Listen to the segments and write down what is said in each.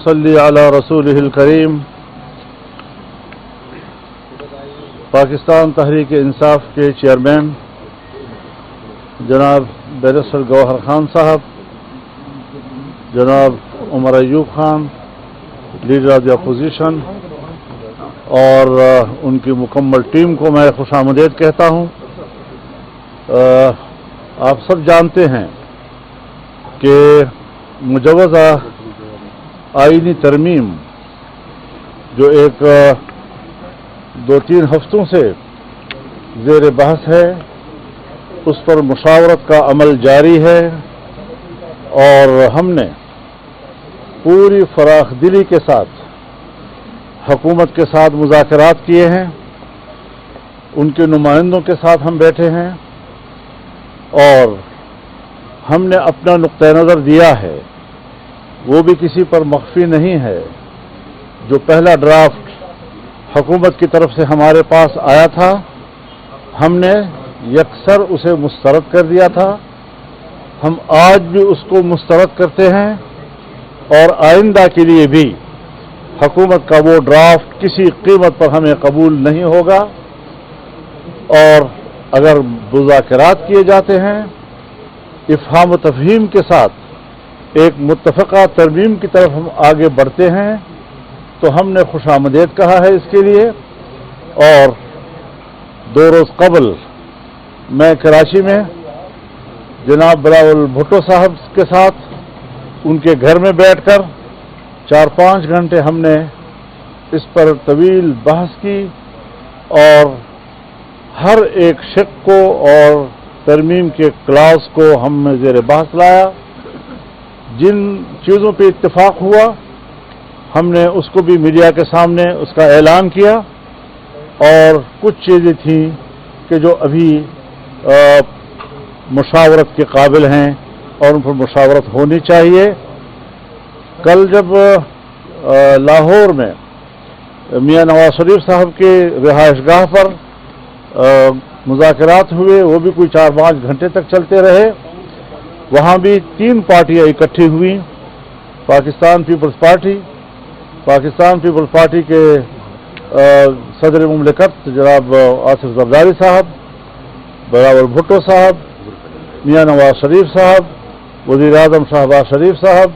صلی علی رسولہ الکریم. پاکستان تحریک انصاف کے چیئرمین جناب بیرسٹر گوہر خان صاحب، جناب Umar Ayub Khan leader of the opposition اور ان کی مکمل ٹیم کو میں خوش آمدید کہتا ہوں. آپ سب جانتے ہیں کہ مجوزہ آئینی ترمیم جو ایک 2-3 ہفتوں سے زیر بحث ہے، اس پر مشاورت کا عمل جاری ہے اور ہم نے پوری فراخ دلی کے ساتھ حکومت کے ساتھ مذاکرات کیے ہیں. ان کے نمائندوں کے ساتھ ہم بیٹھے ہیں اور ہم نے اپنا نقطہ نظر دیا ہے، وہ بھی کسی پر مخفی نہیں ہے. جو پہلا ڈرافٹ حکومت کی طرف سے ہمارے پاس آیا تھا، ہم نے یکسر اسے مسترد کر دیا تھا. ہم آج بھی اس کو مسترد کرتے ہیں اور آئندہ کے لیے بھی حکومت کا وہ ڈرافٹ کسی قیمت پر ہمیں قبول نہیں ہوگا. اور اگر مذاکرات کیے جاتے ہیں افہام و تفہیم کے ساتھ ایک متفقہ ترمیم کی طرف ہم آگے بڑھتے ہیں تو ہم نے خوش آمدید کہا ہے اس کے لیے. اور 2 روز قبل میں کراچی میں جناب بلاول بھٹو صاحب کے ساتھ ان کے گھر میں بیٹھ کر 4-5 گھنٹے ہم نے اس پر طویل بحث کی اور ہر ایک شق کو اور ترمیم کے کلاس کو ہم نے زیر بحث لایا. جن چیزوں پہ اتفاق ہوا ہم نے اس کو بھی میڈیا کے سامنے اس کا اعلان کیا، اور کچھ چیزیں تھیں کہ جو ابھی مشاورت کے قابل ہیں اور ان پر مشاورت ہونی چاہیے. کل جب لاہور میں میاں نواز شریف صاحب کے رہائش گاہ پر مذاکرات ہوئے، وہ بھی کوئی 4-5 گھنٹے تک چلتے رہے. وہاں بھی 3 پارٹیاں اکٹھی ہوئیں، Pakistan peoples party, Pakistan peoples party کے صدر مملکت جناب آصف زرداری صاحب، بلاول بھٹو صاحب، میاں نواز شریف صاحب، وزیر اعظم شہباز شریف صاحب،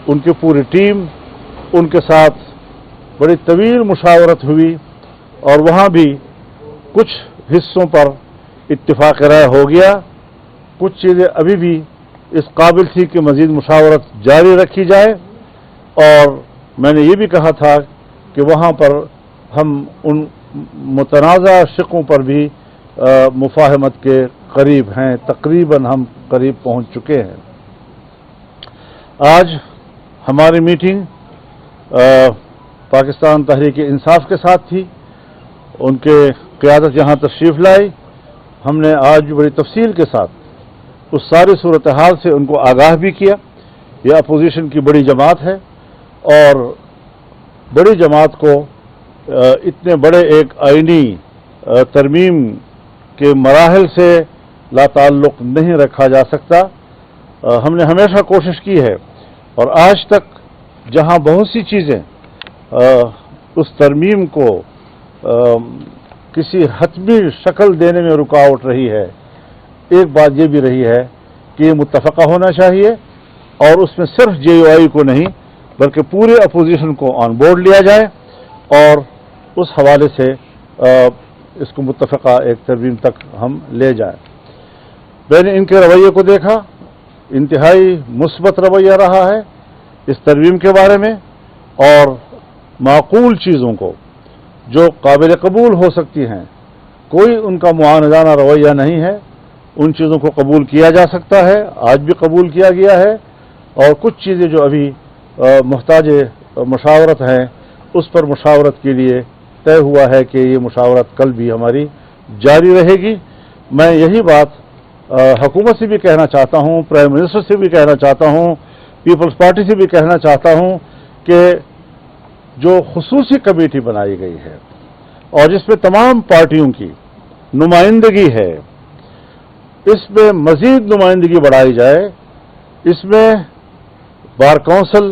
ان کی پوری ٹیم، ان کے ساتھ بڑی طویل مشاورت ہوئی اور وہاں بھی کچھ حصوں پر اتفاق رائے ہو گیا. کچھ چیزیں ابھی بھی اس قابل تھی کہ مزید مشاورت جاری رکھی جائے، اور میں نے یہ بھی کہا تھا کہ وہاں پر ہم ان متنازع شقوں پر بھی مفاہمت کے قریب ہیں، تقریباً ہم قریب پہنچ چکے ہیں. آج ہماری میٹنگ پاکستان تحریک انصاف کے ساتھ تھی. ان کے قیادت یہاں تشریف لائی. ہم نے آج بڑی تفصیل کے ساتھ اس ساری صورتحال سے ان کو آگاہ بھی کیا. یہ اپوزیشن کی بڑی جماعت ہے اور بڑی جماعت کو اتنے بڑے ایک آئینی ترمیم کے مراحل سے لا تعلق نہیں رکھا جا سکتا. ہم نے ہمیشہ کوشش کی ہے اور آج تک جہاں بہت سی چیزیں اس ترمیم کو کسی حتمی شکل دینے میں رکاوٹ رہی ہے، ایک بات یہ بھی رہی ہے کہ یہ متفقہ ہونا چاہیے اور اس میں صرف JUI کو نہیں بلکہ پورے اپوزیشن کو آن بورڈ لیا جائے اور اس حوالے سے اس کو متفقہ ایک ترمیم تک ہم لے جائیں. میں نے ان کے رویے کو دیکھا، انتہائی مثبت رویہ رہا ہے اس ترمیم کے بارے میں، اور معقول چیزوں کو جو قابل قبول ہو سکتی ہیں، کوئی ان کا معاندانہ رویہ نہیں ہے. ان چیزوں کو قبول کیا جا سکتا ہے، آج بھی قبول کیا گیا ہے، اور کچھ چیزیں جو ابھی محتاج مشاورت ہیں اس پر مشاورت کے لیے طے ہوا ہے کہ یہ مشاورت کل بھی ہماری جاری رہے گی. میں یہی بات حکومت سے بھی کہنا چاہتا ہوں، پرائم منسٹر سے بھی کہنا چاہتا ہوں، پیپلز پارٹی سے بھی کہنا چاہتا ہوں کہ جو خصوصی کمیٹی بنائی گئی ہے اور جس میں تمام پارٹیوں کی نمائندگی ہے، اس میں مزید نمائندگی بڑھائی جائے. اس میں بار کونسل